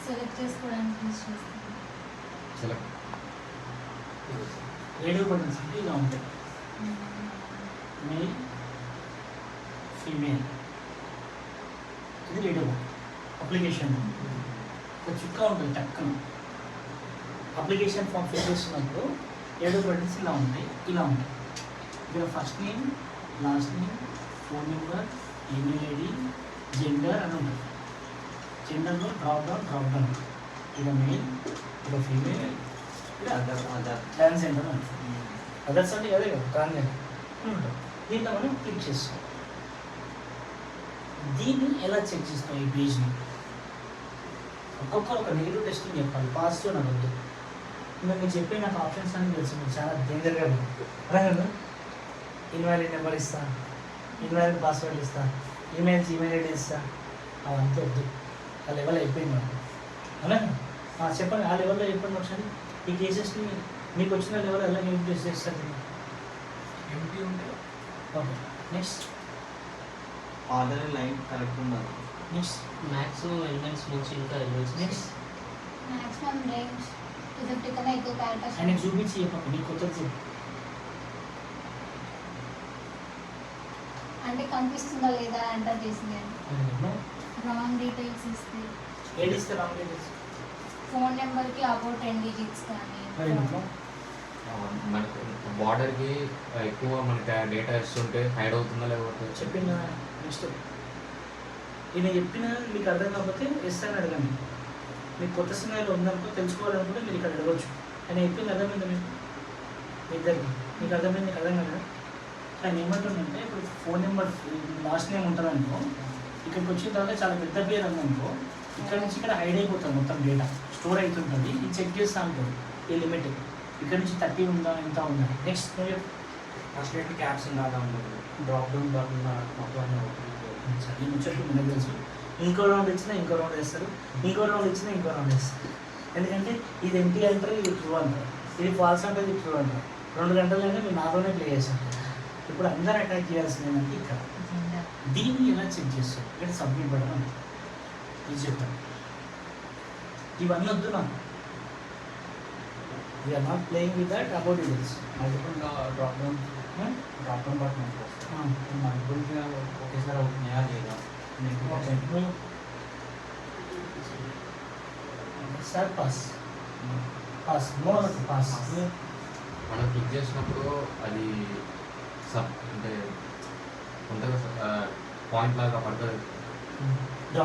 Select చేసుకోవడానికి use చేస్తాను. Select radio buttons అంటే ఇలా ఉంటాయి, మేల్ ఫీమేల్. ఇది రేడియో బటన్ అప్లికేషన్. ఒక చుక్క ఉంటుంది టక్కన. అప్లికేషన్ ఫామ్ ఫిల్ చేస్తున్నప్పుడు రేడియో బటన్స్ ఇలా ఉంటాయి, ఇలా ఉంటాయి. ఇక్కడ first name, last name, phone number, email ID, gender అని ఉంటుంది. జెండర్లో డ్రాప్ డౌన్ ఇక్కడ మెయిల్, ఇక్కడ ఫీమేల్, ఇక్కడ ట్రాన్స్జెండర్ ఉంటుంది. అదర్స్ అంటే అదే కదా ట్రాన్స్జెండర్ ఉంటుంది. దీంట్లో మనం క్లిక్ చేస్తాం. దీన్ని ఎలా చెక్ చేస్తాం? ఈ పేజ్ని ఒక్కొక్కరు ఒక నెగిటివ్ టెస్టింగ్ చెప్పాలి, పాజిటివ్ నాకు వద్దు. ఇంకా మీరు చెప్పే నాకు ఆప్షన్స్ అని తెలుసు, మీరు చాలా డేంజర్గా ఉంది. ఇన్వాలిడ్ నెంబర్ ఇస్తా, ఇన్వాలిడ్ పాస్వర్డ్ ఇస్తా, ఈమెయిల్ ఐడి ఇస్తా, అవంతా వద్దు. ఆ లెవెల్ అయిపోయింది నాకు. అవునా? చెప్పండి, ఆ లెవెల్లో చెప్పండి ఒకసారి. ఈ కేసెస్ని మీకు వచ్చిన లెవెల్ ఎలా ఇంప్రెస్ చేస్తారు? ఎంటీ ఉంటే okay, next order line correct ఉండాలి. నెక్స్ట్ మ్యాథ్స్ ఎలిమెంట్స్ నుంచి ఇంకా ఎలిమెంట్స్ నెక్స్ట్ మాక్సిమం రేంజ్ 250 కన్నా ఎక్కువ క్యారెక్టర్స్. ఆయనకు చూపించి చెప్పండి, నీకు కొత్తది చెప్పు. అంటే కనిపిస్తుందా లేదా ఎంటర్ చేసింది. రాంగ్ డీటెయిల్స్ ఇస్తే ఏది ఇస్తే రాంగ్ డీటెయిల్స్? ఫోన్ నెంబర్కి అబౌట్ 10 digits కానీ. మరి ఇంట్లో మనకి బార్డర్కి ఎక్కువ మనకి డేటా ఇస్తుంటే హైడ్ అవుతుందా లేకపోతే చెప్పిన నెక్స్ట్ ఈయన చెప్పిన మీకు అర్థం కాకపోతే ఎస్ అని అడగండి. మీకు కొత్త సినిమాలో ఉందనుకో, తెలుసుకోవాలనుకుంటే మీరు ఇక్కడ అడగవచ్చు. ఆయన చెప్పింది అర్థమైందా మీకు? మీ ఇద్దరికి మీకు అర్థమైంది, మీకు అర్థం కదా? ఆయన ఏమంటుందంటే ఇప్పుడు ఫోన్ నెంబర్ లాస్ట్ నేమ్ ఉంటుంది అనుకో, ఇక్కడికి వచ్చిన తర్వాత చాలా పెద్ద పేరు ఉందనుకో, ఇక్కడ నుంచి ఇక్కడ హైడ్ అయిపోతుంది, మొత్తం డేటా స్టోర్ అవుతుంటుంది. ఇది చెక్ చేస్తా ఉంటుంది ఈ లిమిట్. ఇక్కడ నుంచి 30 ఉందా, ఎంత ఉందా. నెక్స్ట్ ఫస్ట్ అయితే క్యాప్స్ ఉండాలి ఉంటుంది. డ్రాప్ డౌన్ కాకుండా మొత్తం ఈ ముచ్చట్లు మనకు తెలుసు. ఇంకో రౌండ్ ఇచ్చినా ఇంకో రౌండ్ వేస్తారు, ఇంకో రౌండ్ ఇచ్చినా ఇంకో రౌండ్ వేస్తారు. ఎందుకంటే ఇది ఎంటీ అంటారు, ఇది ట్రూ అంటారు, ఇది ఫాల్స్ అంటే ఇది ట్రూ అంటారు. 2 గంటలైనా మీరు నాతోనే ప్లే చేస్తారు. ఇప్పుడు అందరూ అటాక్ చేయాల్సింది ఏంటంటే ఇక్కడ దీన్ని ఎలా చెక్ చేస్తారు? ఇక్కడ సబ్మిట్ బటన్ ఉంది, ఇది చెప్తాను. ఇవన్నీ వద్దు నాకు. We are not playing with that about details. Multiple drop down button multiple ఒకేసారి అవుతున్నాయా లేదా sir pass pass more pass. మనం క్లిక్ చేసినప్పుడు అది సబ్ అంటే ఉంటుంది పాయింట్ లాగా పడుతుంది.